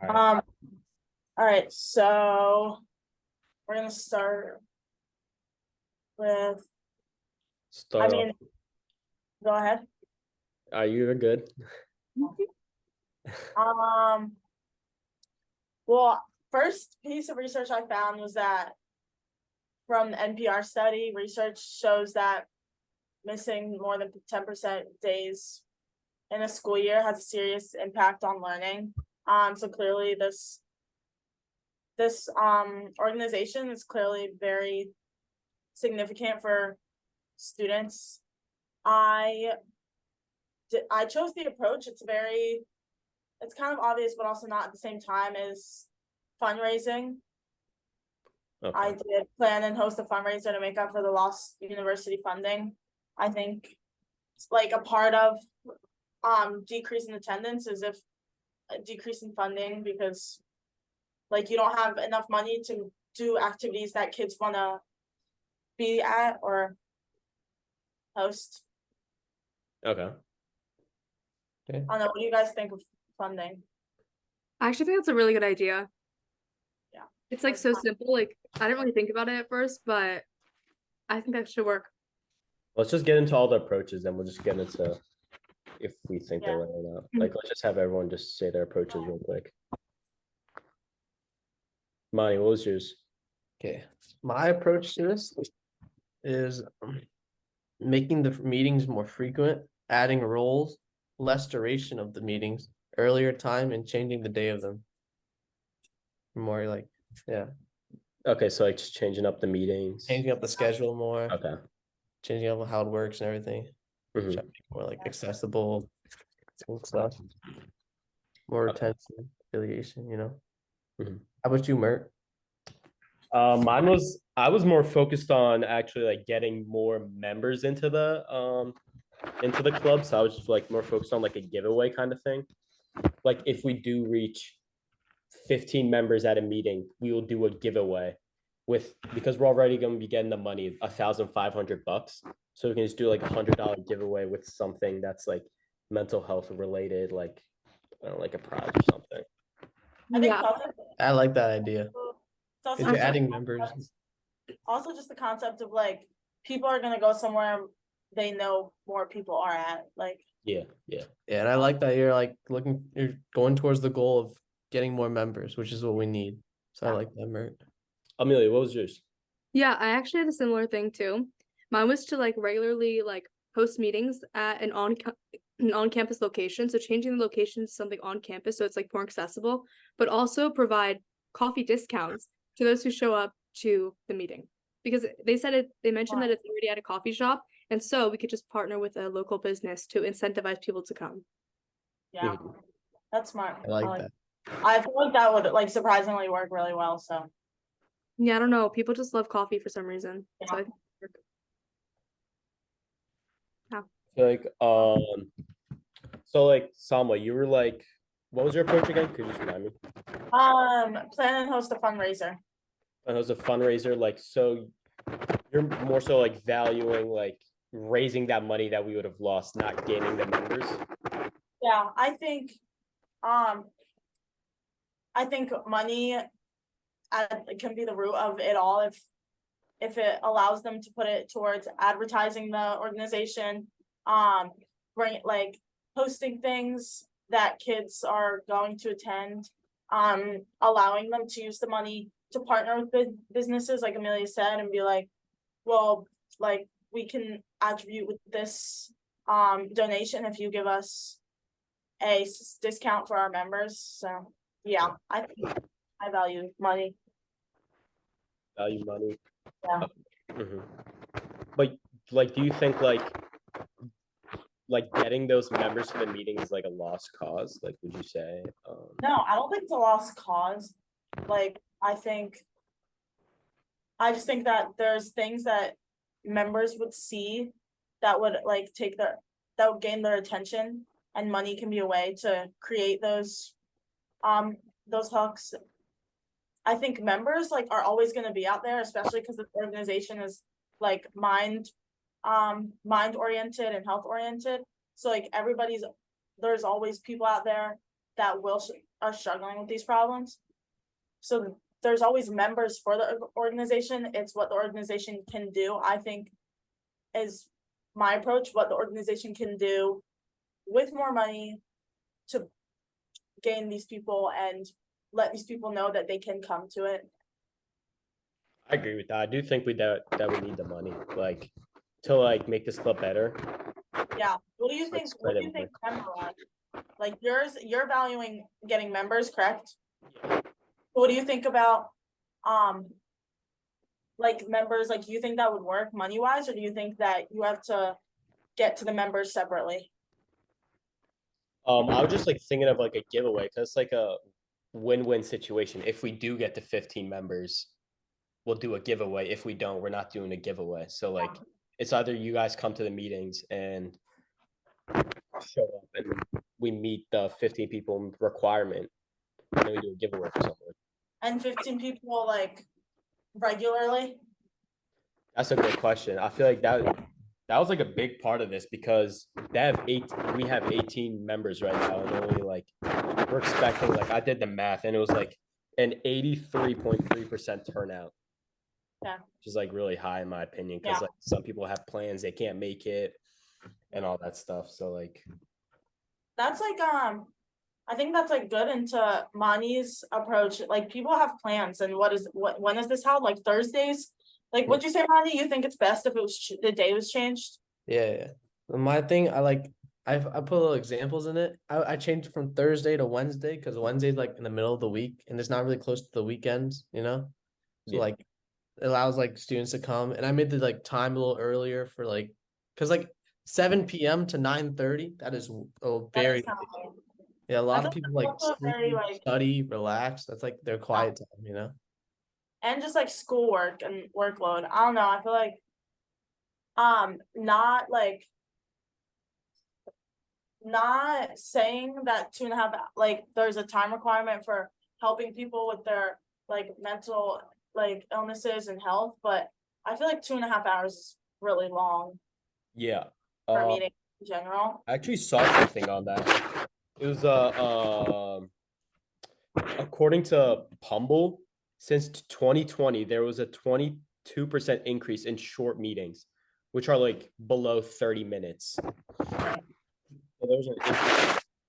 All right. All right, so we're gonna start with, Start off. go ahead. Are you good? Um, well, first piece of research I found was that from the NPR study, research shows that missing more than 10% days in a school year has a serious impact on learning. So clearly this organization is clearly very significant for students. I chose the approach. It's kind of obvious, but also not at the same time, is fundraising. Okay. I did plan and host a fundraiser to make up for the lost university funding. I think it's like a part of decrease in attendance is if a decrease in funding, because like you don't have enough money to do activities that kids want to be at or host. Okay. I don't know, what do you guys think of funding? I actually think that's a really good idea. Yeah. It's like so simple. Like I didn't really think about it at first, but I think that should work. Let's just get into all the approaches, and we'll just get into if we think they're right or not. Like, let's just have everyone just say their approaches real quick. Monty, what was yours? Okay, my approach to this is making the meetings more frequent, adding roles, less duration of the meetings, earlier time, and changing the day of them. More like, yeah. Okay, so like just changing up the meetings. Changing up the schedule more. Okay. Changing up how it works and everything. Mhm. More like accessible and stuff. More attention, affiliation, you know. Mhm. How about you, Mert? I was more focused on actually like getting more members into the club. So I was just like more focused on like a giveaway kind of thing. Like if we do reach 15 members at a meeting, we will do a giveaway because we're already going to be getting the money, $1,500. So we can just do like $100 giveaway with something that's like mental health related, like I don't know, like a prize or something. I think Yeah. I like that idea. it's also If you're adding members. Also just the concept of like people are gonna go somewhere they know more people are at. Like Yeah. Yeah, and I like that you're going towards the goal of getting more members, which is what we need. So I like that, Mert. Amelia, what was yours? Yeah, I actually had a similar thing too. Mine was to like regularly like host meetings at an on-campus location. So changing the location to something on campus so it's like more accessible, but also provide coffee discounts to those who show up to the meeting. Because they mentioned that it's already at a coffee shop, and so we could just partner with a local business to incentivize people to come. yeah, that's smart. I like that. I feel like that would like surprisingly work really well. So Yeah, I don't know. People just love coffee for some reason. Yeah. So I think Like so like Salma, you were like, what was your approach again? Could you just remind me? plan and host a fundraiser. And it was a fundraiser, like, so you're more so like valuing like raising that money that we would have lost, not gaining the members. Yeah, I think money can be the root of it all if it allows them to put it towards advertising the organization, bring like posting things that kids are going to attend, allowing them to use the money to partner with businesses like Amelia said and be like, well, like we can attribute with this donation if you give us a discount for our members. So yeah, I think I value money. Value money. Yeah. But like, do you think like getting those members to the meeting is like a lost cause? Like, would you say? No, I don't think it's a lost cause. Like, I just think that there's things that members would see that would like that would gain their attention, and money can be a way to create those hooks. I think members like are always going to be out there, especially because the organization is like mind oriented and health oriented. So like there's always people out there that will are struggling with these problems. So there's always members for the organization. It's what the organization can do, I think, is my approach, what the organization can do with more money to gain these people and let these people know that they can come to it. I agree with that. I do think that we need the money, like, to like make this club better. Yeah, what do you think, Let's what do spread you it think member-wise? Like you're valuing getting members, correct? What do you think about, like members, like you think that would work money-wise, or do you think that you have to get to the members separately? I was just like thinking of like a giveaway because it's like a win-win situation. If we do get to 15 members, we'll do a giveaway. If we don't, we're not doing a giveaway. So like it's either you guys come to the meetings and show up and we meet the 15 people requirement, and then we do a giveaway for someone. And 15 people like regularly? That's a good question. I feel like that was like a big part of this because we have 18 members right now, and only like we're expecting, like I did the math and it was like an 83.3% turnout. Yeah. Which is like really high in my opinion, because like some people have plans, they can't make it and all that stuff. So like That's like, I think that's like good into Mani's approach. Like people have plans, and when is this held? Like Thursdays? Like, what'd you say, Mani? You think it's best if it was the day was changed? Yeah. My thing, I put little examples in it. I changed it from Thursday to Wednesday because Wednesday's like in the middle of the week and it's not really close to the weekends, you know? So Yeah. like it allows like students to come, and I made the like time a little earlier for like, because like 7 p.m. to 9:30, that is a very, yeah, a lot of people like very, sleep, like, study, relax. That's like their quiet time, you know? and just like schoolwork and workload. I don't know. I feel like, not saying that 2.5, like there's a time requirement for helping people with their like mental like illnesses and health, but I feel like 2.5 hours is really long yeah. for a meeting in general. I actually saw something on that. It was according to Pumble, since 2020, there was a 22% increase in short meetings, which are like below 30 minutes. So those are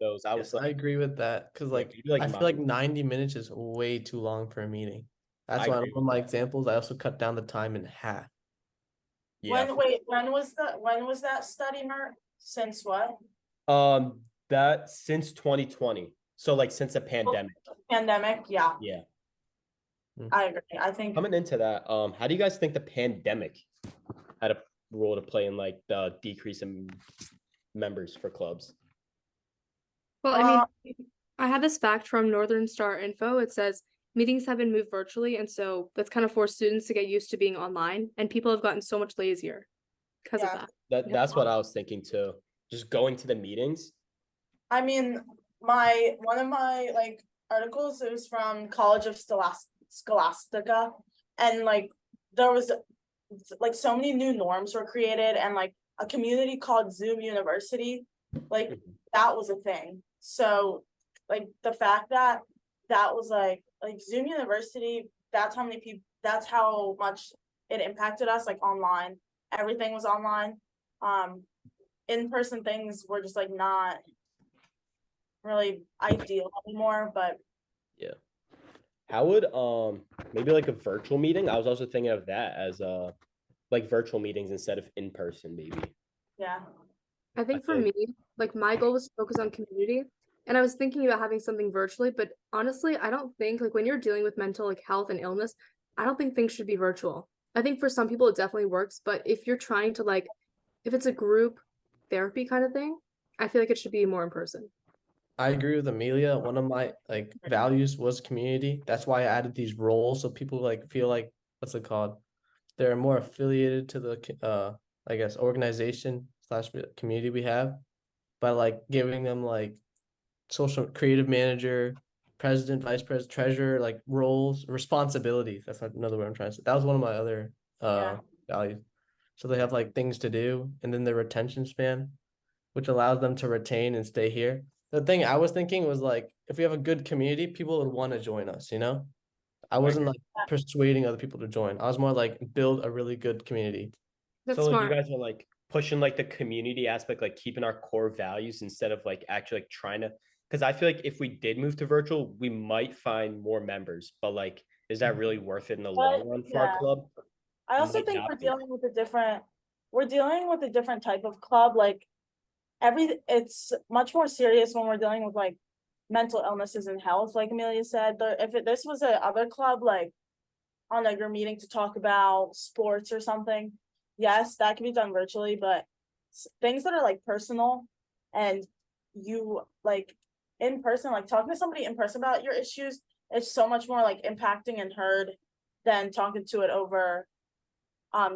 those. I was Yes, I like, agree with that because like like I feel like 90 minutes is way too long for a meeting. That's I why agree one of my examples, I also cut down the time in half. yeah. When was that study, Mert? Since what? That since 2020. So like since the pandemic. Pandemic, yeah. Yeah. I agree. I think Coming into that, how do you guys think the pandemic had a role to play in like the decrease in members for clubs? Well, I mean, I have this fact from Northern Star Info. It says meetings have been moved virtually, and so that's kind of forced students to get used to being online, and people have gotten so much lazier because of that. That's what I was thinking too. Just going to the meetings. I mean, one of my like articles, it was from College of Scholastica, and like there was like so many new norms were created, and like a community called Zoom University, like that was a thing. So like the fact that was like Zoom University, that's how many people, that's how much it impacted us, like online. Everything was online. In-person things were just like not really ideal anymore, but yeah. How would maybe like a virtual meeting? I was also thinking of that as like virtual meetings instead of in person, maybe. yeah. I think for me, like my goal was to focus on community, and I was thinking about having something virtually, but honestly, I don't think like when you're dealing with mental like health and illness, I don't think things should be virtual. I think for some people it definitely works, but if you're trying to like, if it's a group therapy kind of thing, I feel like it should be more in person. I agree with Amelia. One of my like values was community. That's why I added these roles so people like feel like, what's it called? They're more affiliated to the I guess organization / community we have by like giving them like social creative manager, president, vice president, treasurer, like roles, responsibilities. That's another word I'm trying to say. That was one of my other values. So they have like things to do, and then their retention span, which allows them to retain and stay here. The thing I was thinking was like if we have a good community, people would want to join us, you know? I wasn't like persuading other people to join. I was more like build a really good community. That's So like you smart. guys are like pushing like the community aspect, like keeping our core values instead of like actually like trying to, because I feel like if we did move to virtual, we might find more members, but like, is that really worth it in the But long run for our yeah, club? I also Might think not we're be. dealing with we're dealing with a different type of club, like it's much more serious when we're dealing with like mental illnesses and health, like Amelia said. This was a other club, like on like you're meeting to talk about sports or something, yes, that can be done virtually, but things that are like personal and you like in person, like talking to somebody in person about your issues, it's so much more like impacting and heard than talking to it over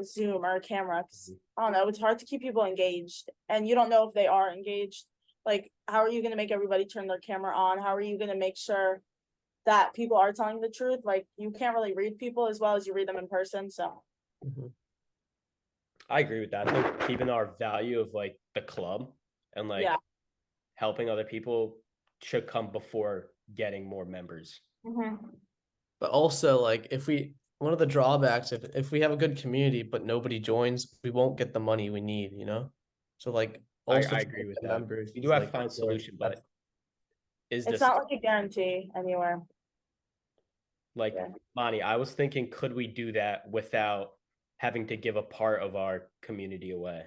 Zoom or a camera. 'Cause, I don't know, it's hard to keep people engaged and you don't know if they are engaged. Like, how are you gonna make everybody turn their camera on? How are you gonna make sure that people are telling the truth? Like, you can't really read people as well as you read them in person, so. Mhm. I agree with that. I think keeping our value of like the club and like Yeah. helping other people should come before getting more members. But also like one of the drawbacks, if we have a good community but nobody joins, we won't get the money we need, you know? So like also I to agree get with the that. members We do is have to like find a solution, but is It's this not like a guarantee anywhere. like Yeah. Monty? I was thinking, could we do that without having to give a part of our community away?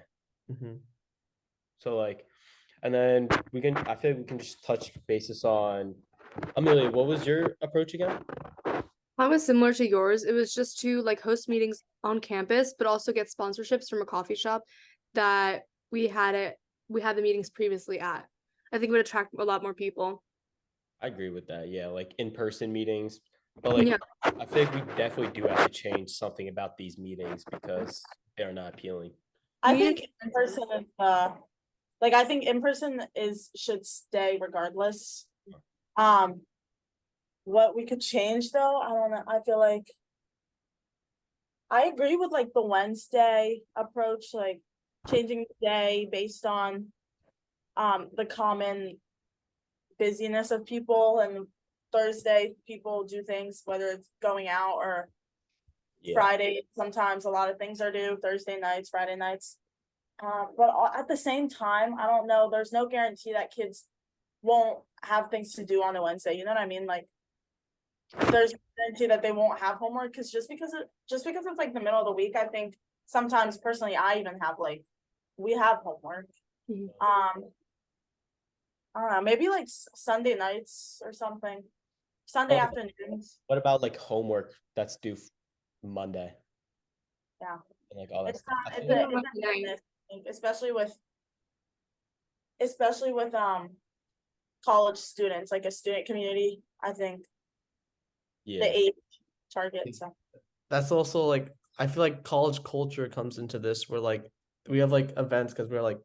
Mhm. So like, and then we can. I feel like we can just touch basis on Amelia. What was your approach again? Mine was similar to yours. It was just to like host meetings on campus, but also get sponsorships from a coffee shop that we had the meetings previously at. I think it would attract a lot more people. I agree with that. Yeah, like in-person meetings. But like Yeah. I think we definitely do have to change something about these meetings because they're not appealing. I We need think in person is like I think in person is should stay regardless. Um what we could change though, I don't know. I feel like I agree with like the Wednesday approach, like changing the day based on the common busyness of people, and Thursday people do things whether it's going out or Yeah, Friday. Sometimes a lot of things are due Thursday nights, Friday nights. But at the same time, I don't know. There's no guarantee that kids won't have things to do on a Wednesday. You know what I mean? Like, there's no guarantee that they won't have homework because just because it's like the middle of the week, I think sometimes personally I even have like we have homework. Mhm. I don't know, maybe like Sunday nights or something, Sunday What afternoons. what about like homework that's due Monday Yeah, and like all that it's stuff? not. I It's feel like, a hit and miss, especially with college students, like a student community. I think the yeah, age target. So That's also like I feel like college culture comes into this where like we have like events because we're like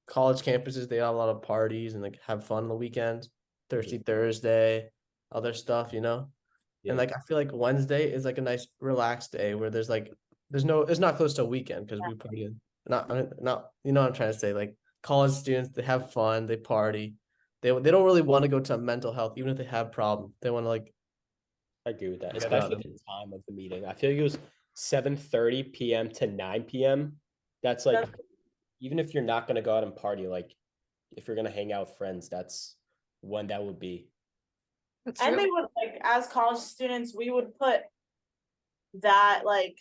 college campuses, they have a lot of parties and like have fun on the weekends, Thirsty Thursday, other stuff, you know? And yeah, like I feel like Wednesday is like a nice relaxed day where it's not close to a weekend because yeah. we party in not you know what I'm trying to say, like college students, they have fun, they party. They don't really want to go to mental health even if they have problems. They want to like I agree with that. get out Especially of the time of the meeting. I feel like it was 7:30 p.m. to 9 p.m. That's like That's, even if you're not gonna go out and party, like if you're gonna hang out with friends, that's when that would be. That's and true. they would like as college students, we would put that like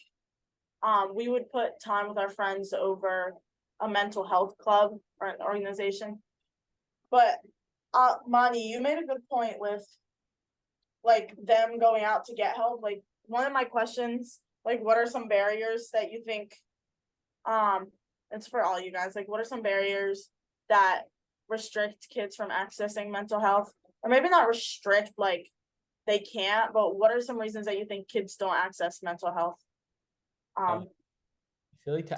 we would put time with our friends over a mental health club or an organization. But Monty, you made a good point with like them going out to get help. Like one of my questions, like what are some barriers that you think it's for all you guys, like what are some barriers that restrict kids from accessing mental health? Or maybe not restrict, like they can't, but what are some reasons that you think kids don't access mental health? I feel like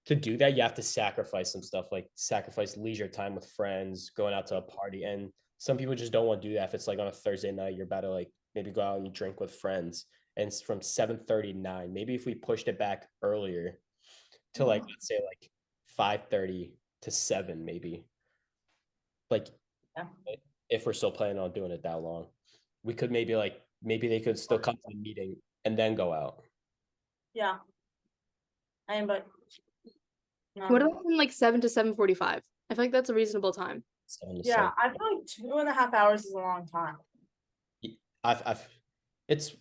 to do that, you have to sacrifice some stuff, like sacrifice leisure time with friends, going out to a party. And some people just don't want to do that. If it's like on a Thursday night, you're about to like maybe go out and drink with friends. And it's from 7:39. Maybe if we pushed it back earlier to like let's say like 5:30 to 7, maybe. Like if we're still planning on doing it that long. We could maybe they could still come to the meeting and then go out. Yeah. But. What about from like 7 to 7:45? I feel like that's a reasonable time. 7 to Yeah, 7. I feel like 2.5 hours is a long time. I think it's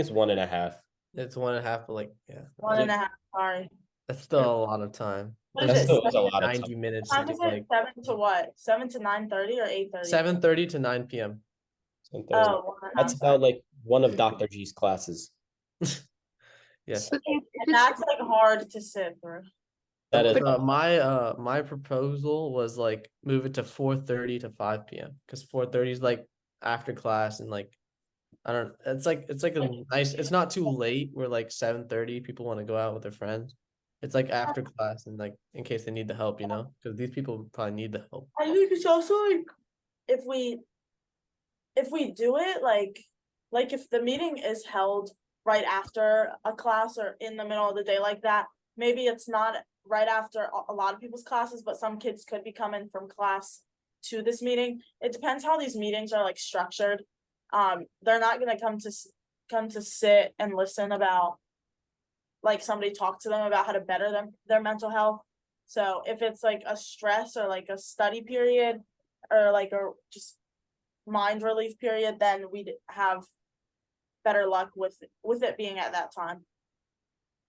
1.5. It's 1.5, but like, yeah, 1.5, sorry. that's still a lot of time. What That is it? still is a lot of 90 time. minutes What to time do is it? like 7 to what? 7 to 9:30 or 8:30? 7:30 to 9 p.m. Oh, 1.5, That's sorry. about like one of Dr. G's classes. Yes. But if And it's- that's like hard to sit through. That is My proposal was like move it to 4:30 to 5 p.m. because 4:30 is like after class and like I don't it's like a nice, it's not too late where like 7:30 people want to go out with their friends. It's like after class and like in case they need the help, because these people probably need the help. I think it's also like if we do it like if the meeting is held right after a class or in the middle of the day like that, maybe it's not right after a lot of people's classes, but some kids could be coming from class to this meeting. It depends how these meetings are like structured. They're not gonna come to sit and listen about like somebody talk to them about how to better their mental health. So if it's like a stress or like a study period or like a just mind relief period, then we'd have better luck with it being at that time.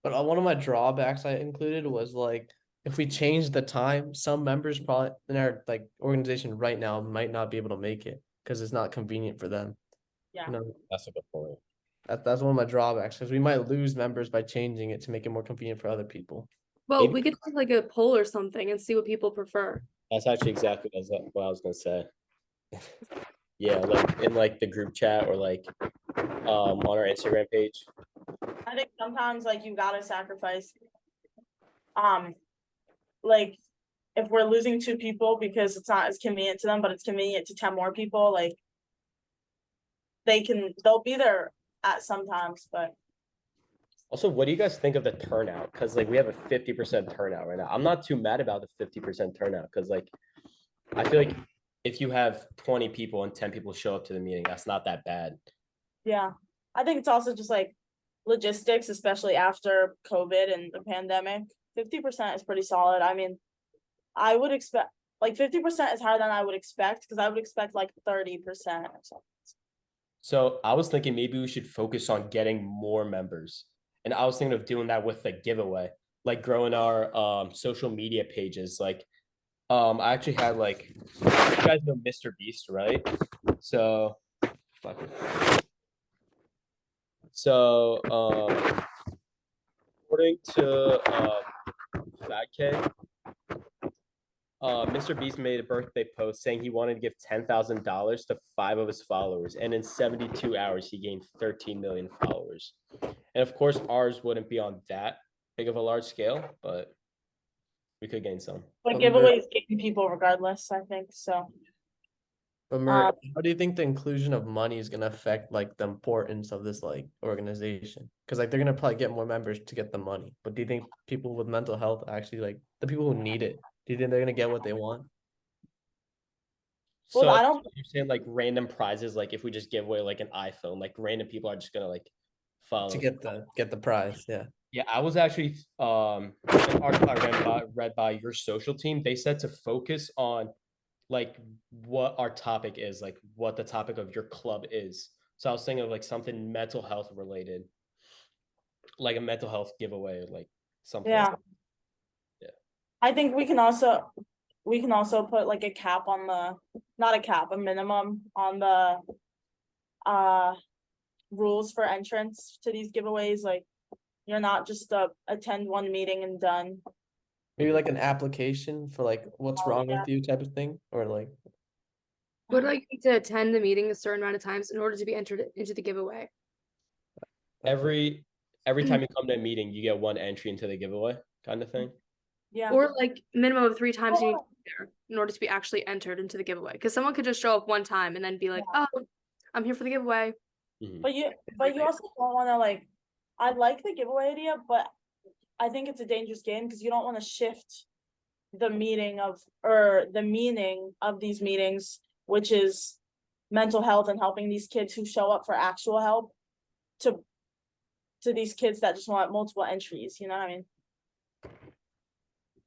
But one of my drawbacks I included was like if we change the time, some members probably in our like organization right now might not be able to make it because it's not convenient for them. Yeah. That's a good point. That's one of my drawbacks because we might lose members by changing it to make it more convenient for other people. Well, Maybe- we could take like a poll or something and see what people prefer. That's actually exactly what I was gonna say. Yeah, like in like the group chat or like on our Instagram page. I think sometimes like you gotta sacrifice. Like if we're losing 2 people because it's not as convenient to them, but it's convenient to 10 more people, like they'll be there at sometimes, but Also, what do you guys think of the turnout? Because like we have a 50% turnout right now. I'm not too mad about the 50% turnout because like I feel like if you have 20 people and 10 people show up to the meeting, that's not that bad. yeah. I think it's also just like logistics, especially after COVID and the pandemic. 50% is pretty solid. I mean, I would expect like 50% is higher than I would expect because I would expect like 30% or something. So I was thinking maybe we should focus on getting more members. And I was thinking of doing that with the giveaway, like growing our social media pages. Like I actually had like you guys know Mr. Beast, right? So according to Fat K, Mr. Beast made a birthday post saying he wanted to give $10,000 to 5 of his followers, and in 72 hours he gained 13 million followers. And of course, ours wouldn't be on that big of a large scale, but we could gain some. But giveaways gain people regardless, I think so. But Mer, how do you think the inclusion of money is gonna affect like the importance of this like organization? Because like they're gonna probably get more members to get the money. But do you think people with mental health actually like the people who need it? Do you think they're gonna get what they want? Well, So I don't. you're saying like random prizes, like if we just give away like an iPhone, like random people are just gonna like follow To get the prize, yeah. Yeah, I was actually an article I read by your social team. They said to focus on like what our topic is, like what the topic of your club is. So I was thinking of like something mental health related, like a mental health giveaway, like something. Yeah. Yeah. I think we can also put like a cap on a minimum on the rules for entrance to these giveaways. Like you're not just attend one meeting and done. Maybe like an application for like what's Oh, wrong yeah. with you type of thing, or like Would like need to attend the meeting a certain amount of times in order to be entered into the giveaway? Every time you come to a meeting, you get one entry into the giveaway kind of thing. Yeah. Or like minimum of 3 times you need to be there in order to be actually entered into the giveaway. Because someone could just show up one time and then be like, oh, I'm here for the giveaway. Mhm. But you also don't want to like. I like the giveaway idea, but I think it's a dangerous game because you don't want to shift the meaning of these meetings, which is mental health and helping these kids who show up for actual help to these kids that just want multiple entries, you know what I mean?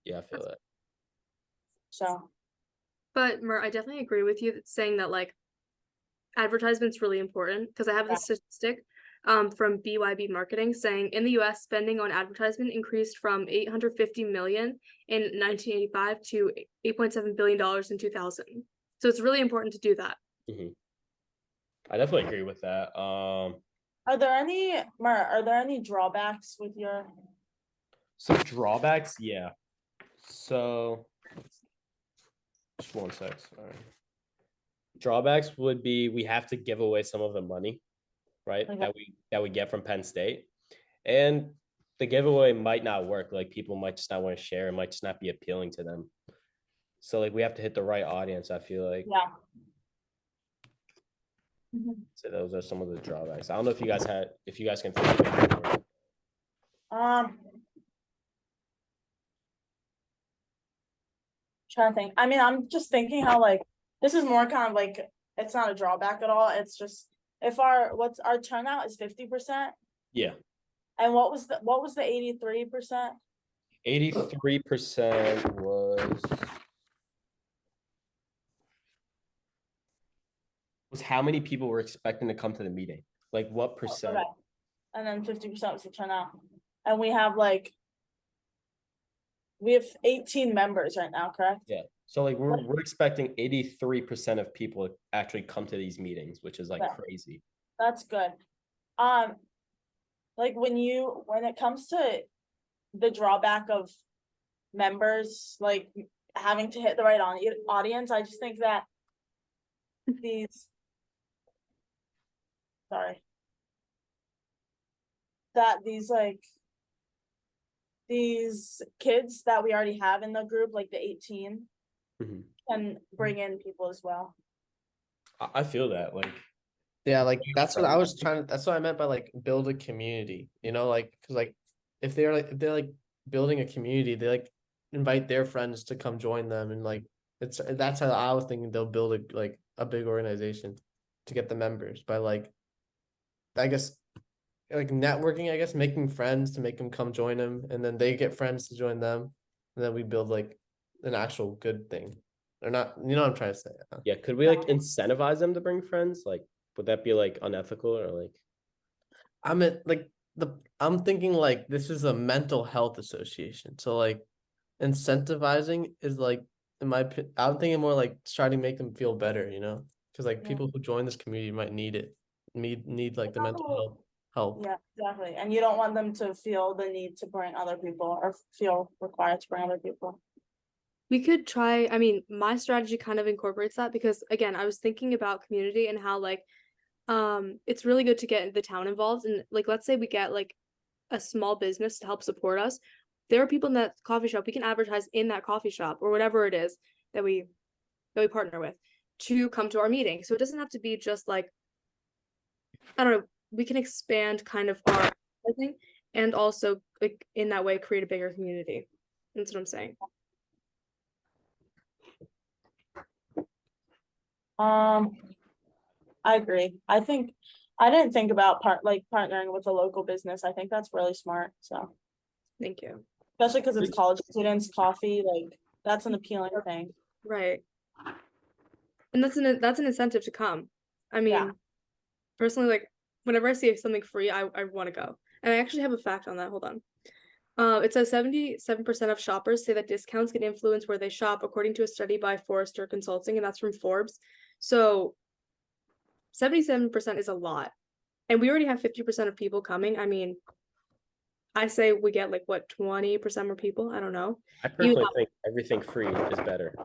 Yeah, I feel that. So But Mer, I definitely agree with you saying that like advertisement's really important because I have this statistic from BYB Marketing saying in the US spending on advertisement increased from 850 million in 1985 to 8.7 billion dollars in 2000. So it's really important to do that. I definitely agree with that. are there any drawbacks with your Some drawbacks, yeah. So just one sec, sorry. Drawbacks would be we have to give away some of the money, right? Okay. That we get from Penn State. And the giveaway might not work. Like people might just not want to share, it might just not be appealing to them. So like we have to hit the right audience, I feel like. yeah. Mhm. So those are some of the drawbacks. I don't know if you guys can think of any more. Trying to think. I mean, I'm just thinking how like this is more kind of like it's not a drawback at all. It's just if our turnout is 50%, Yeah. and what was the 83%? 83% was how many people were expecting to come to the meeting? Like what percent? Okay. And then 50% was the turnout. And we have 18 members right now, correct? Yeah. So like we're expecting 83% of people to actually come to these meetings, which is like Yeah. crazy. That's good. Like when it comes to the drawback of members like having to hit the right audience, I just think that these these kids that we already have in the group, like the 18, can bring in people as well. I feel that like Yeah, like that's what I meant by like build a community, you know, like because like if they're building a community, they like invite their friends to come join them, and like that's how I was thinking they'll build a big organization to get the members by like I guess like networking, I guess making friends to make them come join them, and then they get friends to join them, and then we build like an actual good thing. Or not, you know what I'm trying to say. yeah, could we like incentivize them to bring friends? Like would that be like unethical or like I'm thinking like this is a mental health association. So like incentivizing is like I'm thinking more like trying to make them feel better, you know? Because like people who join this community might need it. Need like the mental health help. Yeah, exactly. And you don't want them to feel the need to bring other people or feel required to bring other people. We could try, I mean, my strategy kind of incorporates that because again, I was thinking about community and how like it's really good to get the town involved, and like let's say we get like a small business to help support us. There are people in that coffee shop, we can advertise in that coffee shop or whatever it is that we partner with to come to our meeting. So it doesn't have to be just like, I don't know, we can expand kind of our thing and also like in that way create a bigger community. That's what I'm saying. I agree. I think I didn't think about partnering with a local business. I think that's really smart. So Thank you. especially because it's college students, coffee, like that's an appealing thing. Right. And that's an incentive to come. I mean, personally, like whenever I see something free, I want to go. And I actually have a fact on that. Hold on. It says 77% of shoppers say that discounts can influence where they shop, according to a study by Forrester Consulting, and that's from Forbes. So 77% is a lot. And we already have 50% of people coming. I mean, I say we get like what, 20% more people? I don't know. I personally think everything free is better.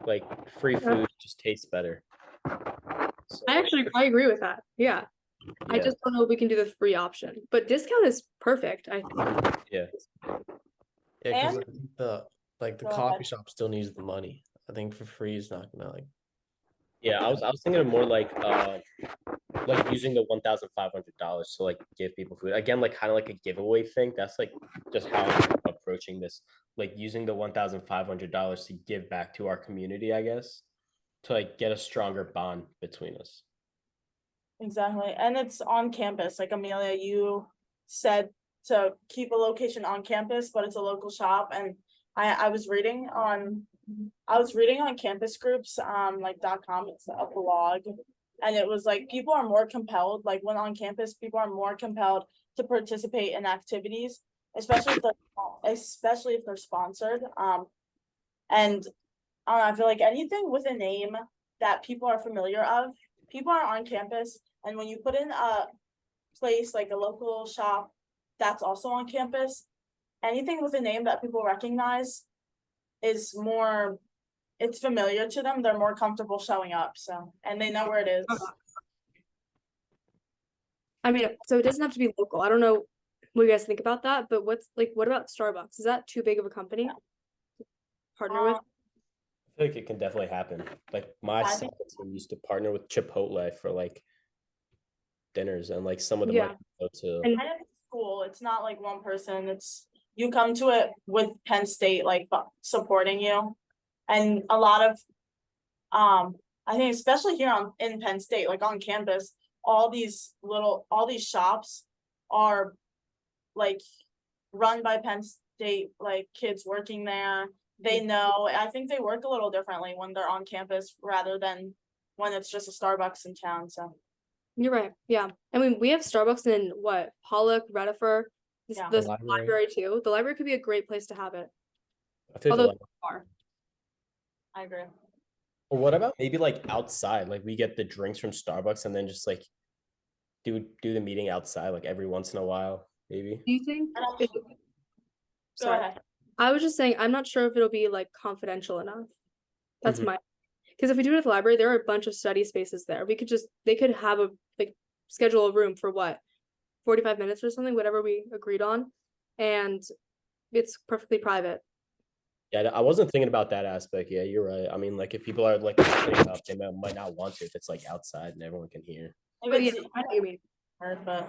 Like free food just tastes better. So, I agree with that. Yeah. I just don't know if we can do the free option, but discount is perfect, I think. Yeah. Yeah, because the coffee shop still needs the money. I think for free is not gonna like. Yeah, I was thinking of more like using the $1,500 to like give people food again, like kind of like a giveaway thing. That's like just how I approaching this, like using the $1,500 to give back to our community, I guess, to like get a stronger bond between us. Exactly, and it's on campus, like Amelia, you said to keep a location on campus, but it's a local shop, and I was reading on. I was reading on campus groups, like .com, it's a blog, and it was like people are more compelled, like when on campus, people are more compelled to participate in activities, especially if they're sponsored. And I don't know, I feel like anything with a name that people are familiar of, people are on campus, and when you put in a place like a local shop that's also on campus, anything with a name that people recognize is more, it's familiar to them, they're more comfortable showing up, so, and they know where it is. I mean, so it doesn't have to be local. I don't know what you guys think about that, but what about Starbucks? Is that too big of a company to partner with? I feel like it can definitely happen. Like my I think- soccer team used to partner with Chipotle for like dinners, and like some of the Yeah. money would go to. And Kind of school, it's not like one person, it's, you come to it with Penn State like supporting you. And a lot of, I think especially here in Penn State, like on campus, all these shops are like run by Penn State, like kids working there. They know, I think they work a little differently when they're on campus rather than when it's just a Starbucks in town, so. you're right. Yeah. I mean, we have Starbucks in what? Pollock, Redifer, Yeah. the The library. library too. The library could be a great place to have it. I feel Although like it's far. I agree. Or what about maybe like outside? Like we get the drinks from Starbucks and then just like do the meeting outside like every once in a while, maybe. Do you think? And it- Go Sorry. ahead. I was just saying, I'm not sure if it'll be like confidential enough. That's Mhm. my, because if we do it at the library, there are a bunch of study spaces there. They could have a like schedule a room for what, 45 minutes or something, whatever we agreed on, and it's perfectly private. Yeah, I wasn't thinking about that aspect. Yeah, you're right. I mean, like if people are like sitting up, they might not want to if it's like outside and everyone can hear. If But yeah, it's I know what you mean. hard, but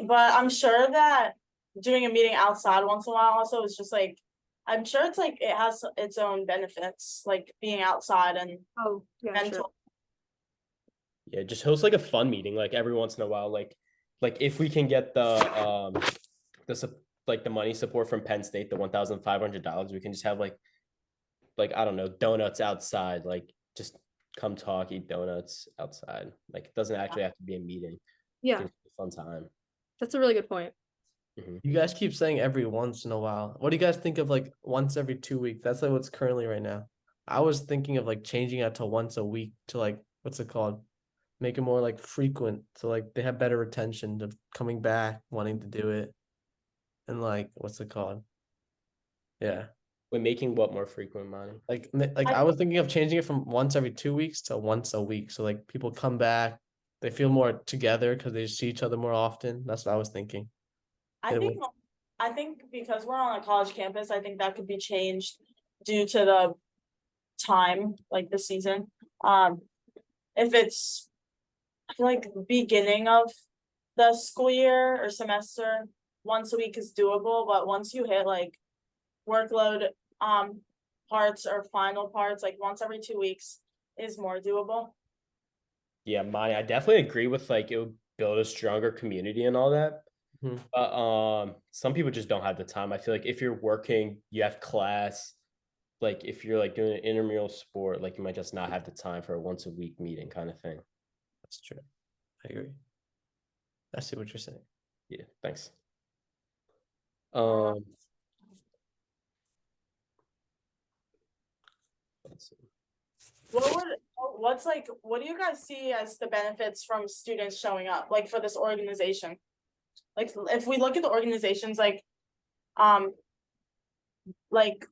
but I'm sure that doing a meeting outside once in a while also is just like, I'm sure it's like it has its own benefits, like being outside and Oh, yeah, mental. sure. Yeah, just host like a fun meeting like every once in a while. Like if we can get like the money support from Penn State, the $1,500, we can just have like I don't know, donuts outside. Like just come talk, eat donuts outside. Like it doesn't actually have to be a meeting. Yeah, It's a fun time. that's a really good point. You guys keep saying every once in a while. What do you guys think of like once every 2 weeks? That's like what's currently right now. I was thinking of like changing it to once a week to like what's it called? Make it more like frequent, so like they have better retention to coming back, wanting to do it, and like what's it called? Yeah, We're making what more frequent, money? like I- I was thinking of changing it from once every 2 weeks to once a week, so like people come back, they feel more together because they see each other more often. That's what I was thinking. I It think, I think because we're on a college campus, I think that could be changed due to the time, like the season. If it's, I feel like beginning of the school year or semester, once a week is doable, but once you hit like workload, parts or final parts, like once every 2 weeks is more doable. Yeah, I definitely agree with like it would build a stronger community and all that. Mhm. But some people just don't have the time. I feel like if you're working, you have class. Like if you're like doing an intramural sport, like you might just not have the time for a once a week meeting kind of thing. That's true. I agree. I see what you're saying. Yeah, thanks. Um, Let's see. What do you guys see as the benefits from students showing up, like for this organization? Like, if we look at the organizations, like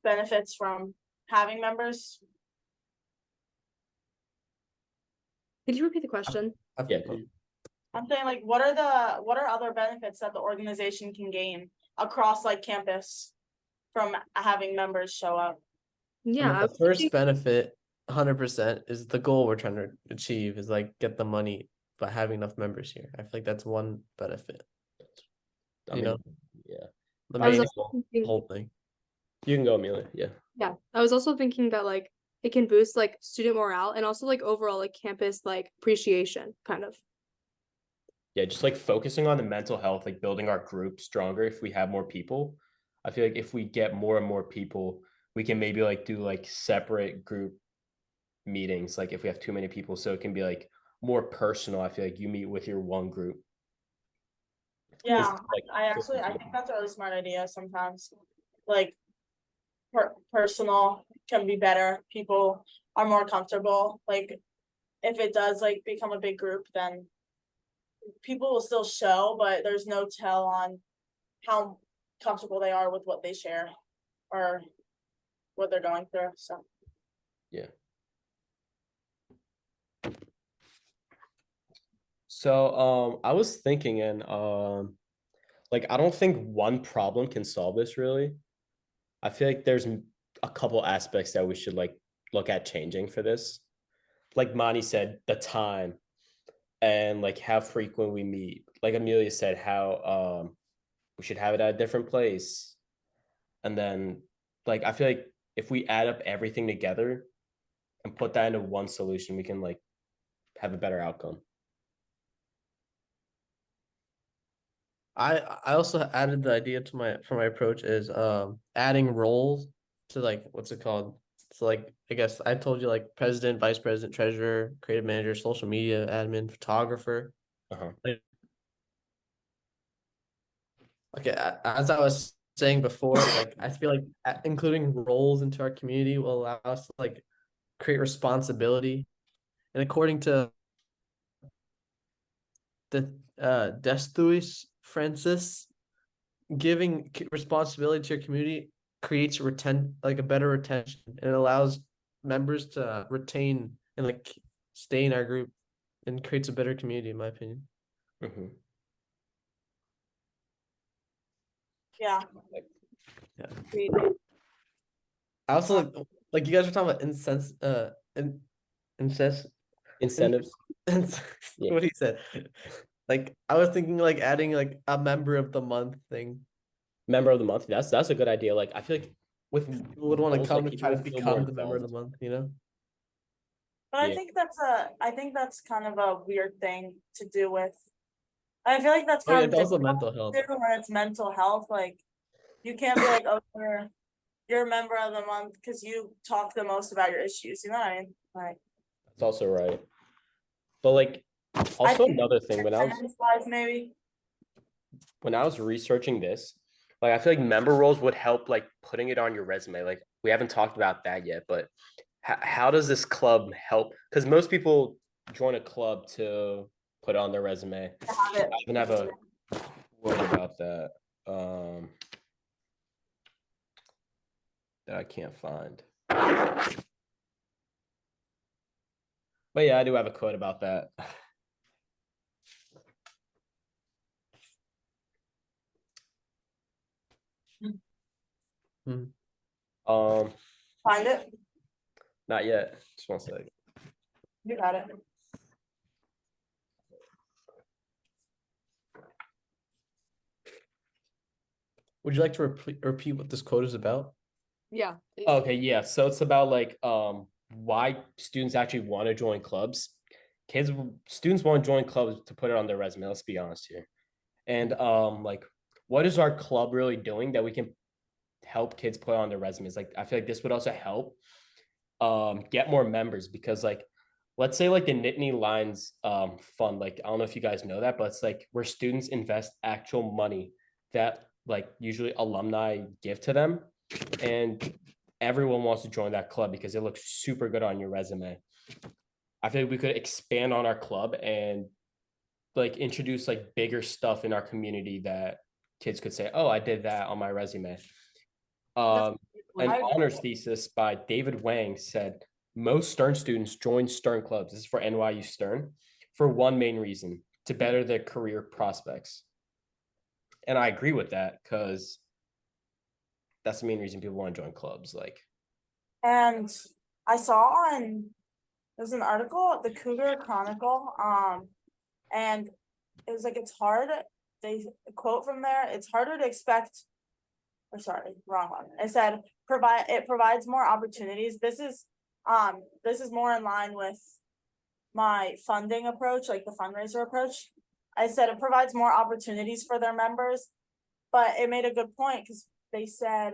benefits from having members, Could you repeat the question? Yeah, I'm saying like, what are other benefits that the organization can gain across like campus from having members show up? Yeah, I The was first thinking- benefit, 100%, is the goal we're trying to achieve is like get the money by having enough members here. I feel like that's one benefit. I You mean, know? yeah. the I was main also thinking, whole thing. You can go, Amelia. Yeah. yeah, I was also thinking that like it can boost like student morale and also like overall like campus like appreciation kind of. Yeah, just like focusing on the mental health, like building our group stronger if we have more people. I feel like if we get more and more people, we can maybe like do like separate group meetings, like if we have too many people, so it can be like more personal. I feel like you meet with your one group. Yeah, Instead of, like I 50 actually, I think people. that's a really smart idea sometimes. Like, personal can be better. People are more comfortable. Like, if it does like become a big group, then people will still show, but there's no tell on how comfortable they are with what they share or what they're going through. So Yeah. So I was thinking, and like I don't think one problem can solve this really. I feel like there's a couple aspects that we should like look at changing for this. Like Monty said, the time and like how frequent we meet. Like Amelia said, how we should have it at a different place. And then like I feel like if we add up everything together and put that into one solution, we can like have a better outcome. I also added the idea to my approach is adding roles to like what's it called? So like I guess I told you like president, vice president, treasurer, creative manager, social media admin, photographer. Uh-huh. Okay, as I was saying before, like I feel like including roles into our community will allow us to like create responsibility. And according to the Destuis Francis, giving responsibility to your community creates like a better retention, and it allows members to retain and like stay in our group and creates a better community, in my opinion. Mm-hmm. yeah, Agreed. I also like you guys were talking about incest Incentives. Yeah. what he said. Like I was thinking like adding like a member of the month thing. Member of the month. That's a good idea. Like I feel like with People would want to roles, come like, to try to people feel more become the member of the involved. month. but I Yeah. think that's kind of a weird thing to do with. I feel like that's Oh yeah, kind it's of also difficult mental health. to do when it's mental health. Like, you can't be like, oh, you're a member of the month because you talk the most about your issues. You know what I mean? Like, That's also right. But like I also think another thing attendance-wise, maybe. when I was researching this, like I feel like member roles would help like putting it on your resume. Like we haven't talked about that yet, but how does this club help? Because most people join a club to put on their resume. To have it. I even have a quote about that that I can't find. But yeah, I do have a quote about that. Hmm. Find it. Not yet. Just one second. You got it. Would you like to repeat what this quote is about? Yeah. please. Okay, yeah. So it's about like why students actually want to join clubs. Students want to join clubs to put it on their resume, let's be honest here. And like what is our club really doing that we can help kids put on their resumes? Like I feel like this would also help get more members because like let's say like the Nittany Lions fund, like I don't know if you guys know that, but it's like where students invest actual money that like usually alumni give to them, and everyone wants to join that club because it looks super good on your resume. I feel like we could expand on our club and like introduce like bigger stuff in our community that kids could say, oh, I did that on my resume. Um, an I- honors thesis by David Wang said most Stern students join Stern clubs. This is for NYU Stern for one main reason, to better their career prospects. And I agree with that because that's the main reason people want to join clubs. Like, And I saw there's an article, the Cougar Chronicle, and it was like it's hard. They quote from there, it's harder to expect I'm sorry, wrong one. I said it provides more opportunities. This is more in line with my funding approach, like the fundraiser approach. I said it provides more opportunities for their members, but it made a good point because they said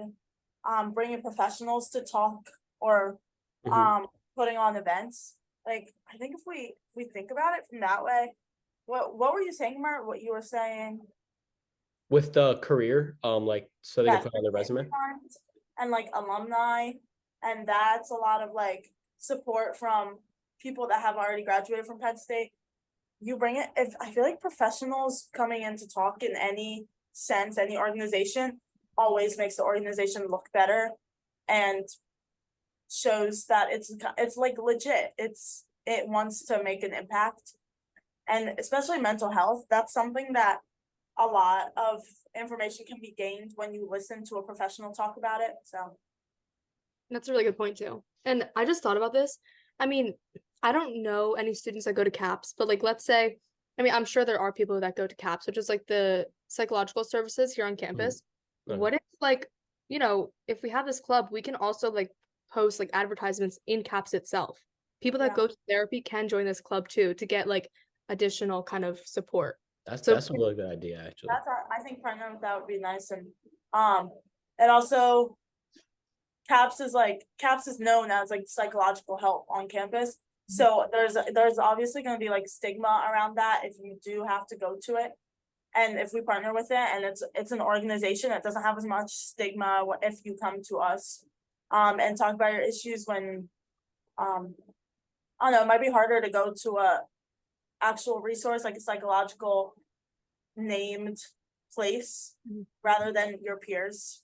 bringing professionals to talk or Mhm. putting on events. Like I think if we think about it from that way, what were you saying, Mert? What you were saying? With the career, like so they can Yes, put on their resume. and like alumni, and that's a lot of like support from people that have already graduated from Penn State. You bring it, if I feel like professionals coming in to talk in any sense, any organization, always makes the organization look better and shows that it's like legit. It wants to make an impact. And especially mental health, that's something that a lot of information can be gained when you listen to a professional talk about it. So That's a really good point too. And I just thought about this. I mean, I don't know any students that go to CAPS, but like let's say, I mean, I'm sure there are people that go to CAPS, which is like the psychological services here on campus. Okay. What if like, if we have this club, we can also like post like advertisements in CAPS itself. People that Yeah. go to therapy can join this club too to get like additional kind of support. That's a really good idea, actually. I think partnering with that would be nice. And it also CAPS is known as like psychological help on campus. So there's obviously going to be like stigma around that if you do have to go to it. And if we partner with it and it's an organization that doesn't have as much stigma if you come to us and talk about your issues when I don't know, it might be harder to go to a actual resource like a psychological named place rather than your peers.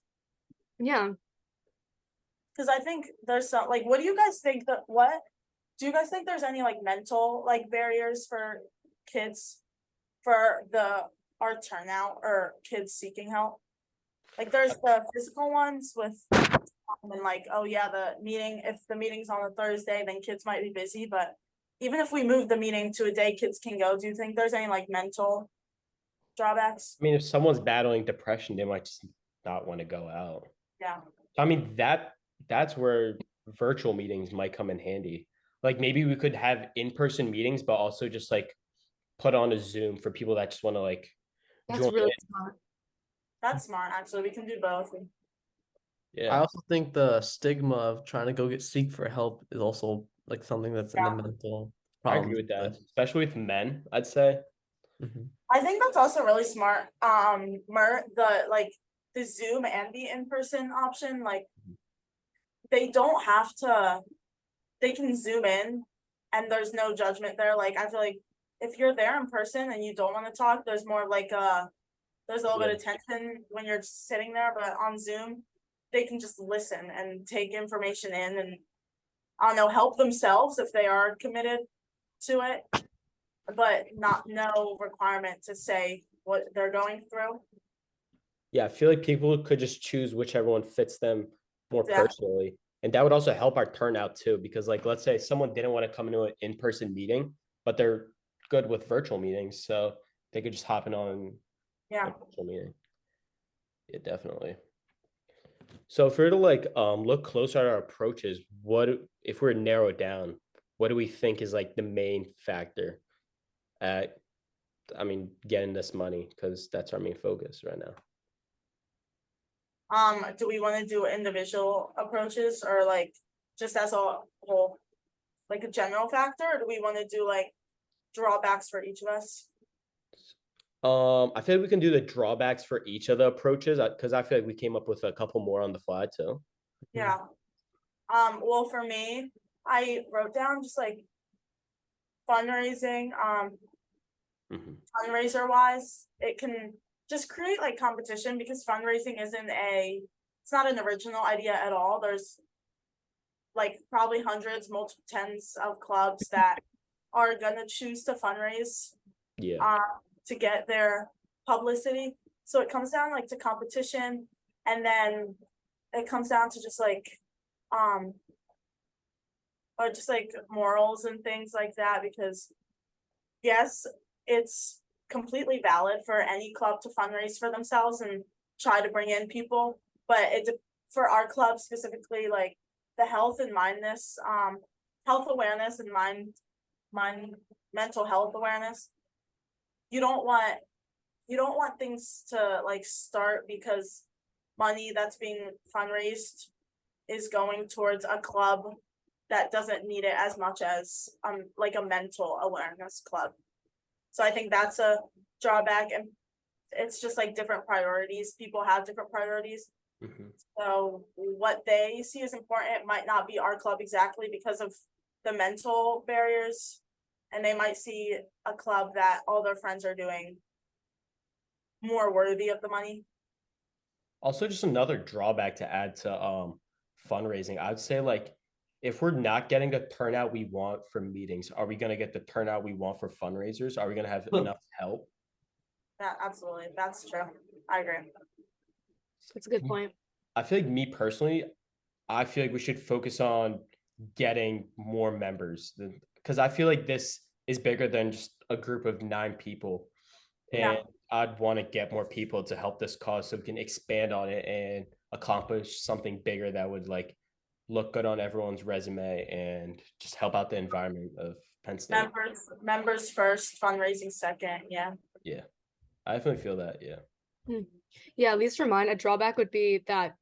Yeah. Because I think there's some like, what do you guys think what do you guys think there's any like mental like barriers for kids for our turnout or kids seeking help? Like there's the physical ones with and like, oh yeah, if the meeting's on a Thursday, then kids might be busy, but even if we move the meeting to a day kids can go, do you think there's any like mental drawbacks? I mean, if someone's battling depression, they might just not want to go out. Yeah. I mean, that's where virtual meetings might come in handy. Like maybe we could have in-person meetings, but also just like put on a Zoom for people that just want to like That's join really in. smart. That's smart, actually. We can do both. I Yeah. also think the stigma of trying to go seek for help is also like something that's in the Yeah. mental I problems. agree with that, especially with men, I'd say. Mhm. I think that's also really smart. The Zoom and the in-person option, like they don't have to, they can zoom in and there's no judgment there. Like I feel like if you're there in person and you don't want to talk, there's more like there's a little bit of tension when you're just sitting there, but on Zoom, they can just listen and take information in and I don't know, help themselves if they are committed to it, but no requirement to say what they're going through. Yeah, I feel like people could just choose whichever one fits them more Yeah. personally. And that would also help our turnout too, because like let's say someone didn't want to come into an in-person meeting, but they're good with virtual meetings, so they could just hop in on Yeah. a virtual meeting. Yeah, definitely. So if we were to like look closer at our approaches, what if we're to narrow it down, what do we think is like the main factor at getting this money? Because that's our main focus right now. Do we want to do individual approaches or like just as a whole, like a general factor, or do we want to do like drawbacks for each of us? I feel like we can do the drawbacks for each of the approaches because I feel like we came up with a couple more on the fly too. Yeah. Well, for me, I wrote down just like fundraising, fundraiser wise, it can just create like competition because fundraising it's not an original idea at all. There's like probably hundreds, multiple tens of clubs that are gonna choose to fundraise Yeah. to get their publicity. So it comes down like to competition, and then it comes down to just like or just like morals and things like that, because yes, it's completely valid for any club to fundraise for themselves and try to bring in people, but for our club specifically, like the health awareness and mental health awareness. You don't want things to like start because money that's being fundraised is going towards a club that doesn't need it as much as like a mental awareness club. So I think that's a drawback, and it's just like different priorities. People have different priorities. So what they see as important might not be our club exactly because of the mental barriers, and they might see a club that all their friends are doing more worthy of the money. Also, just another drawback to add to fundraising, I would say, like, if we're not getting the turnout we want for meetings, are we going to get the turnout we want for fundraisers? Are we going to have enough help? Yeah, absolutely. That's true. I agree. That's a good point. I feel like me personally, I feel like we should focus on getting more members, because I feel like this is bigger than just a group of 9 people. And Yeah. I'd want to get more people to help this cause so we can expand on it and accomplish something bigger that would like look good on everyone's resume and just help out the environment of Penn State. Members first, fundraising second. Yeah. Yeah, I definitely feel that. Yeah. Yeah, at least for mine, a drawback would be that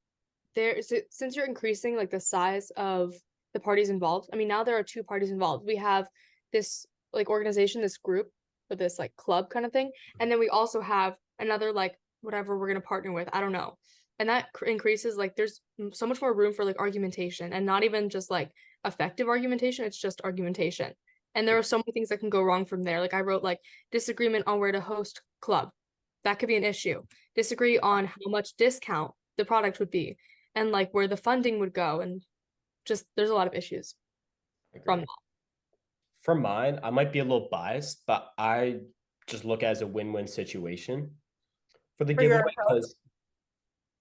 since you're increasing like the size of the parties involved. I mean, now there are 2 parties involved. We have this like organization, this group, or this like club kind of thing, and then we also have another like whatever we're gonna partner with. I don't know, and that increases like there's so much more room for like argumentation, and not even just like effective argumentation. It's just argumentation, and there are so many things that can go wrong from there. Like I wrote like disagreement on where to host club. That could be an issue. Disagree on how much discount the product would be and like where the funding would go, and just there's a lot of issues from that. For mine, I might be a little biased, but I just look at it as a win-win situation for the giveaway. Because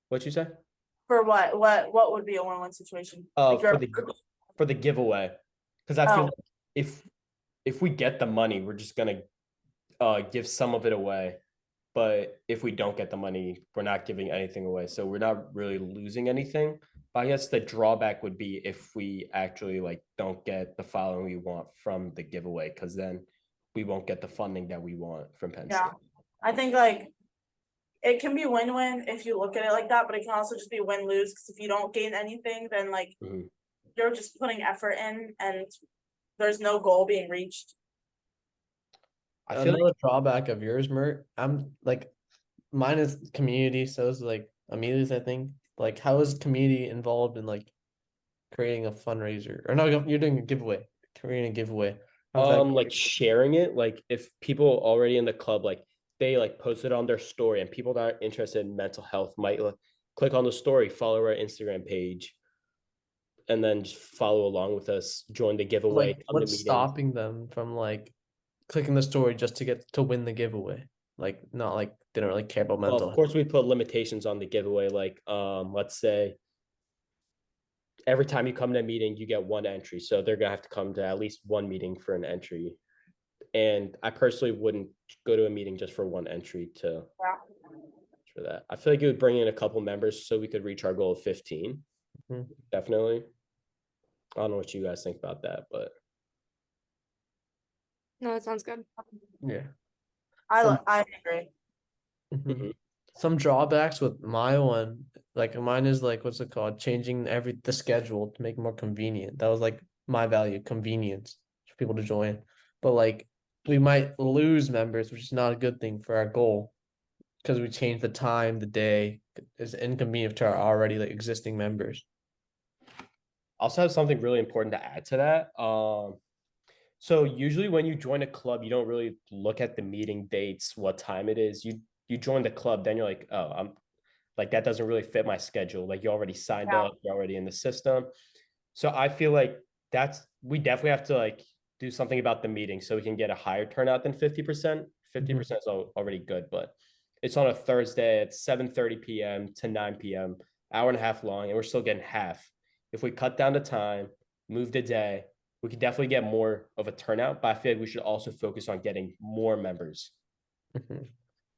what you say? For what would be a win-win situation? For the giveaway, because I feel like if we get the money, we're just gonna give some of it away. But if we don't get the money, we're not giving anything away. So we're not really losing anything. But I guess the drawback would be if we actually like don't get the following we want from the giveaway, because then we won't get the funding that we want from Penn State. Yeah, I think like it can be win-win if you look at it like that, but it can also just be win-lose, because if you don't gain anything, then like you're just putting effort in and there's no goal being reached. I feel another drawback of yours, Mert. I'm like, mine is community, so it's like Amelia's, I think. Like, how is community involved in like creating a fundraiser? Or no, you're doing a giveaway, creating a giveaway. Like sharing it. Like if people already in the club, like they like post it on their story, and people that are interested in mental health might like click on the story, follow our Instagram page, and then just follow along with us, join the giveaway. Like, what's stopping them from like clicking the story just to get to win the giveaway? Like, not like they don't really care about mental health. Of course, we put limitations on the giveaway. Like, let's say every time you come to a meeting, you get 1 entry. So they're gonna have to come to at least 1 meeting for an entry. And I personally wouldn't go to a meeting just for 1 entry for that. I feel like it would bring in a couple members so we could reach our goal of 15. Definitely. I don't know what you guys think about that, but no, that sounds good. Yeah, I agree. Some drawbacks with my one, like mine is like, what's it called? Changing the schedule to make it more convenient. That was like my value, convenience for people to join. But like we might lose members, which is not a good thing for our goal, because we changed the time, the day is inconvenient to our already like existing members. I also have something really important to add to that. So usually when you join a club, you don't really look at the meeting dates, what time it is. You join the club, then you're like, oh, I'm like, that doesn't really fit my schedule. Like you already signed up, you're already in the system. So I feel like we definitely have to like do something about the meeting so we can get a higher turnout than 50%. 50% is already good, but it's on a Thursday at 7:30 p.m. to 9 p.m., hour and a half long, and we're still getting half. If we cut down the time, move the day, we could definitely get more of a turnout, but I feel like we should also focus on getting more members.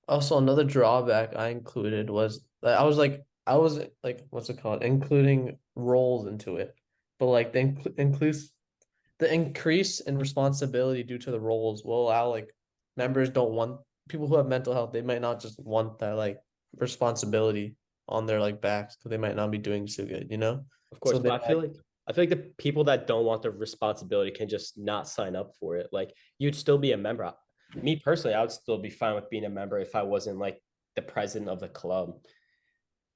Also, another drawback I included was that I was like, I was like, what's it called? Including roles into it, but like the increase in responsibility due to the roles will allow like members don't want people who have mental health. They might not just want that like responsibility on their like backs because they might not be doing so good, you know. Of So course, they but I feel like the people that don't want the responsibility can just not sign up for it. Like you'd still be a member. Me personally, I would still be fine with being a member if I wasn't like the president of the club.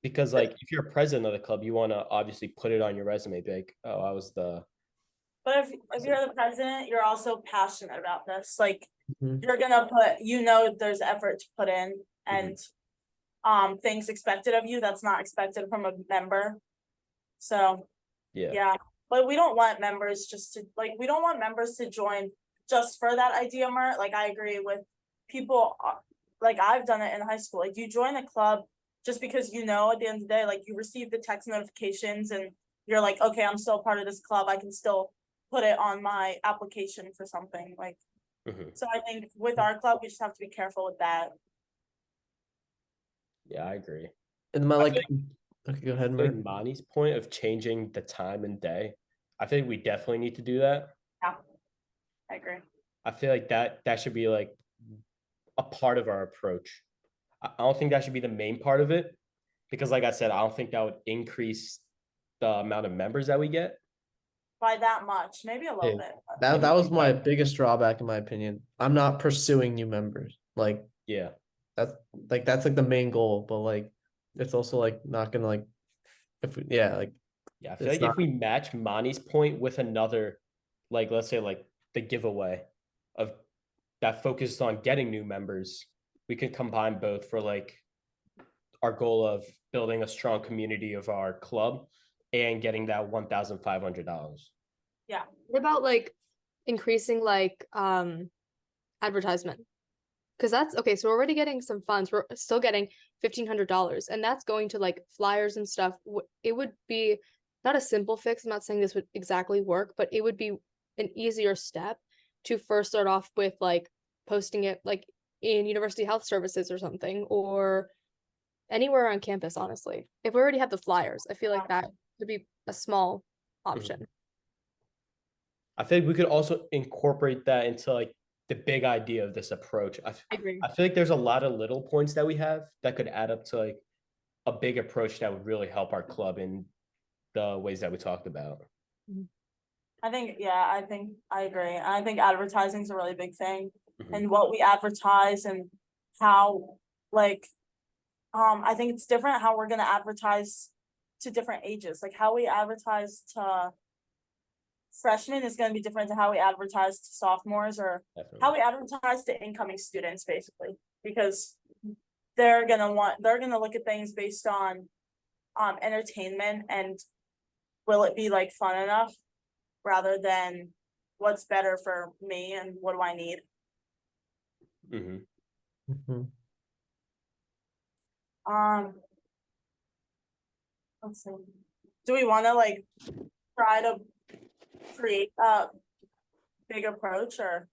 Because like if you're president of the club, you want to obviously put it on your resume, be like, oh, I was the But if you're the president, you're also passionate about this. Like Mhm. you're gonna put, there's effort to put in and things expected of you that's not expected from a member. So yeah. yeah, but we don't want members we don't want members to join just for that idea, Mert. Like I agree with people, like I've done it in high school. Like you join a club just because at the end of the day, like you receive the text notifications and you're like, okay, I'm still part of this club. I can still put it on my application for something. Like, so I think with our club, we just have to be careful with that. Yeah, I agree. And my I like, feel okay, go ahead, like Mert. Monty's point of changing the time and day, I think we definitely need to do that. Yeah, I agree. I feel like that should be like a part of our approach. I don't think that should be the main part of it because, like I said, I don't think that would increase the amount of members that we get. By that much, maybe a little Yeah. bit. That was my biggest drawback in my opinion. I'm not pursuing new members. Like Yeah. that's like the main goal, but like it's also like not gonna like if like Yeah, I feel it's like not if we match Mani's point with another, like let's say like the giveaway of that focused on getting new members, we can combine both for like our goal of building a strong community of our club and getting that $1,500. Yeah. What about like increasing like advertisement? Because that's okay, so we're already getting some funds. We're still getting $1,500, and that's going to like flyers and stuff. It would be not a simple fix. I'm not saying this would exactly work, but it would be an easier step to first start off with like posting it like in university health services or something, or anywhere on campus, honestly. If we already have the flyers, I feel like that could be a small option. I think we could also incorporate that into like the big idea of this approach. I agree. I feel like there's a lot of little points that we have that could add up to like a big approach that would really help our club in the ways that we talked about. I think I agree. I think advertising is a really big thing, Mhm. and what we advertise and how, like, I think it's different how we're gonna advertise to different ages. Like how we advertise to freshmen is gonna be different to how we advertise to sophomores, or Definitely. how we advertise to incoming students, basically, because they're gonna look at things based on entertainment and will it be like fun enough, rather than what's better for me and what do I need. Mhm. Mhm. Let's see. Do we want to like try to create a big approach, or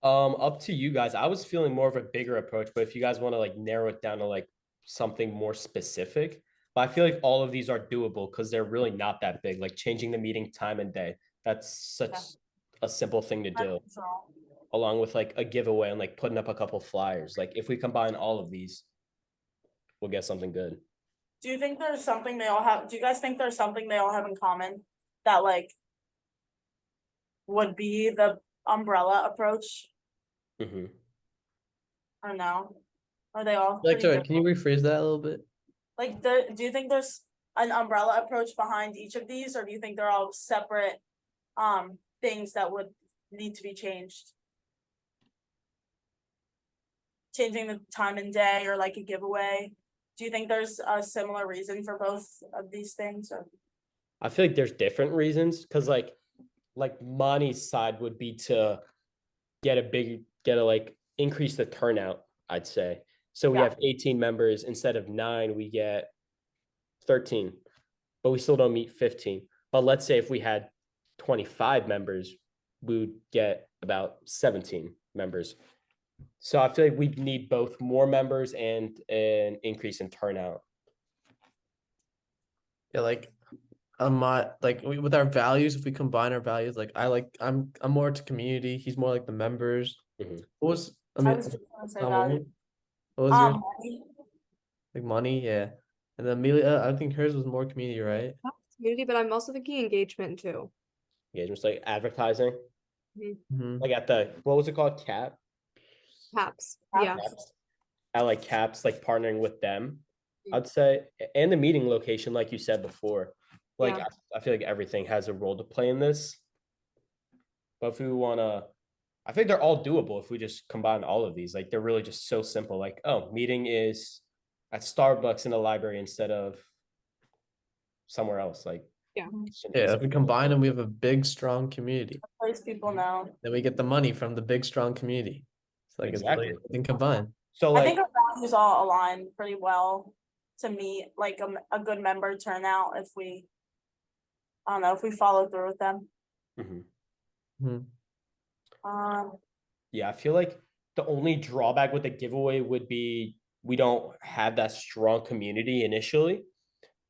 Up to you guys. I was feeling more of a bigger approach, but if you guys want to like narrow it down to like something more specific, but I feel like all of these are doable because they're really not that big. Like changing the meeting time and day. That's such a simple thing to do, along with like a giveaway and like putting up a couple flyers. Like if we combine all of these, we'll get something good. do you think there's something they all have? Do you guys think there's something they all have in common that like would be the umbrella approach? Mm-hmm. Or no? Are they all Like, pretty sorry, can you different? rephrase that a little bit? Like, do you think there's an umbrella approach behind each of these, or do you think they're all separate things that would need to be changed? Changing the time and day, or like a giveaway? Do you think there's a similar reason for both of these things, or? I feel like there's different reasons because like Monty's side would be to get a like increase the turnout, I'd say. So we Yeah. have 18 members instead of 9, we get 13, but we still don't meet 15. But let's say if we had 25 members, we would get about 17 members. So I feel like we need both more members and an increase in turnout. Yeah, like with our values, if we combine our values, like I'm more to community, he's more like the members. Mhm. What was I I mean was just gonna say Salma, that. what was yours? Money. Like money, yeah. And then Amelia, I think hers was more community, right? Community, but I'm also thinking engagement too. Engagements like advertising, Mm-hmm. like at the what was it called, Cap? Caps. Yeah. Yeah. Caps. At like Caps, like partnering with them, Mm. I'd say, and the meeting location, like you said before. Like Yeah. I feel like everything has a role to play in this. But if we wanna, I think they're all doable if we just combine all of these. Like they're really just so simple. Like, oh, meeting is at Starbucks in the library instead of somewhere else. Like, Yeah. Yeah, if we combine them, we have a big, strong community. Place people know. Then we get the money from the big, strong community. It's like Exactly. it's everything combined. So I like, think our values all align pretty well to meet like a good member turnout if we, I don't know, if we follow through with them. mhm. Mhm. Um, Yeah, I feel like the only drawback with the giveaway would be we don't have that strong community initially.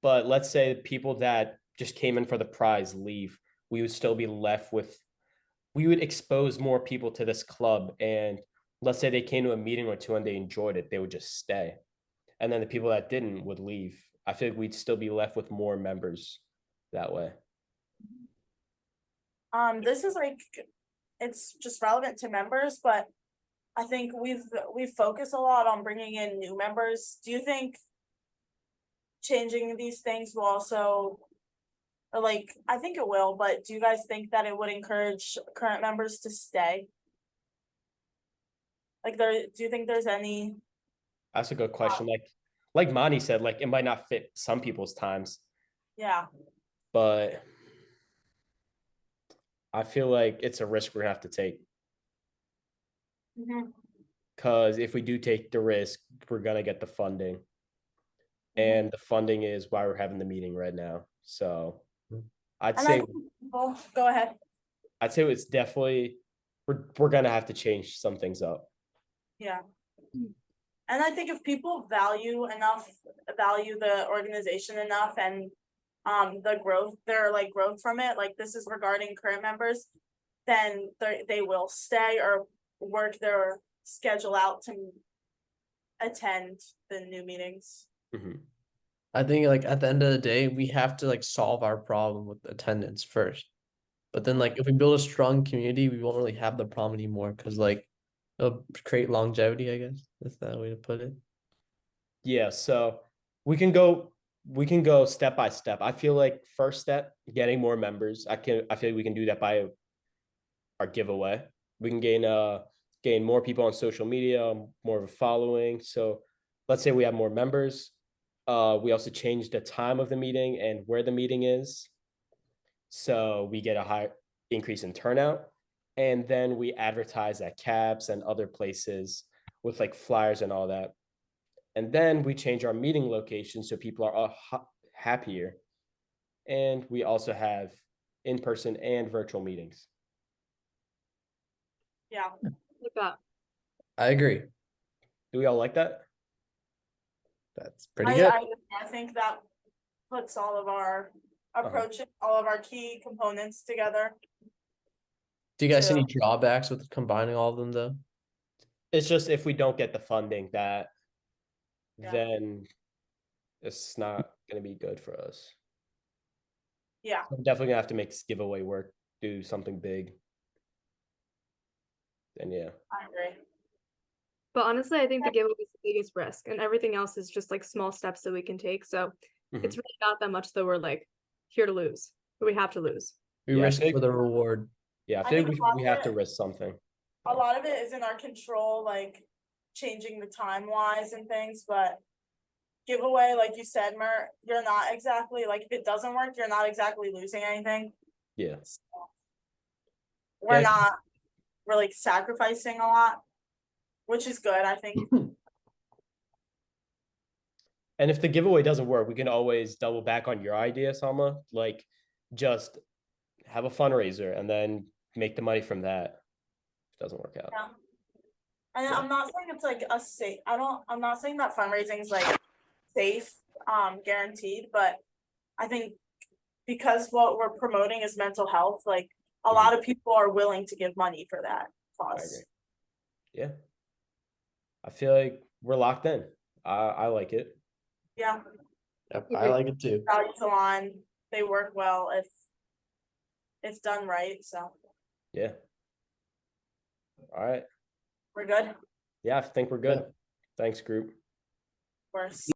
But let's say people that just came in for the prize leave, we would still be left with, we would expose more people to this club. And let's say they came to a meeting or two and they enjoyed it, they would just stay. And then the people that didn't would leave. I feel like we'd still be left with more members that way. this is like, it's just relevant to members, but I think we've focused a lot on bringing in new members. Do you think changing these things will also, or like, I think it will, but do you guys think that it would encourage current members to stay? Like do you think there's any, That's a good question. Like Monty said, like it might not fit some people's times, yeah, but I feel like it's a risk we're gonna have to take. mhm, Because if we do take the risk, we're gonna get the funding. mhm. And the funding is why we're having the meeting right now. So I'd And I say think people, go ahead. it's definitely we're gonna have to change some things up. Yeah. And I think if people value the organization enough and the growth, their like growth from it, like this is regarding current members, then they will stay or work their schedule out to attend the new meetings. Mhm. I think like at the end of the day, we have to like solve our problem with attendance first. But then like if we build a strong community, we won't really have the problem anymore because like it'll create longevity, I guess. That's that way to put it. Yeah, so we can go step by step. I feel like first step, getting more members. I feel like we can do that by our giveaway. We can gain more people on social media, more of a following. So let's say we have more members. We also change the time of the meeting and where the meeting is. So we get a high increase in turnout. And then we advertise at cabs and other places with like flyers and all that. And then we change our meeting location so people are happier. And we also have in-person and virtual meetings. Yeah. Like that. I agree. Do we all like that? That's pretty good. I think that puts all of our approaches, all of our key components together. Do you guys see So- any drawbacks with combining all of them though? It's just if we don't get the funding, that Yeah. then it's not going to be good for us. Yeah, I'm definitely gonna have to make this giveaway work, do something big. Then yeah. I agree. But honestly, I think the giveaway is the biggest risk, and everything else is just like small steps that we can take. So it's really not that much that we're like here to lose, but we have to lose. We Yeah, I risk think- for the reward. Yeah, I I feel think like we have to risk something. A lot of it is in our control, like changing the time wise and things, but giveaway, like you said, Mert, you're not exactly like if it doesn't work, you're not exactly losing anything. Yeah. So, we're Yeah. not really sacrificing a lot, which is good, I think. And if the giveaway doesn't work, we can always double back on your idea, Salma. Like just have a fundraiser and then make the money from that. If it doesn't work out. Yeah. And Yeah. I'm not saying it's like a safe, I'm not saying that fundraising is like safe, guaranteed, but I think because what we're promoting is mental health, like a Mhm. lot of people are willing to give money for that I cause. agree. Yeah. I feel like we're locked in. I like it. Yeah, Yep, I like it too. value salon, they work well if done right, so Yeah. All right. we're good. Yeah, I think we're good. Yeah. Thanks, group. Worse.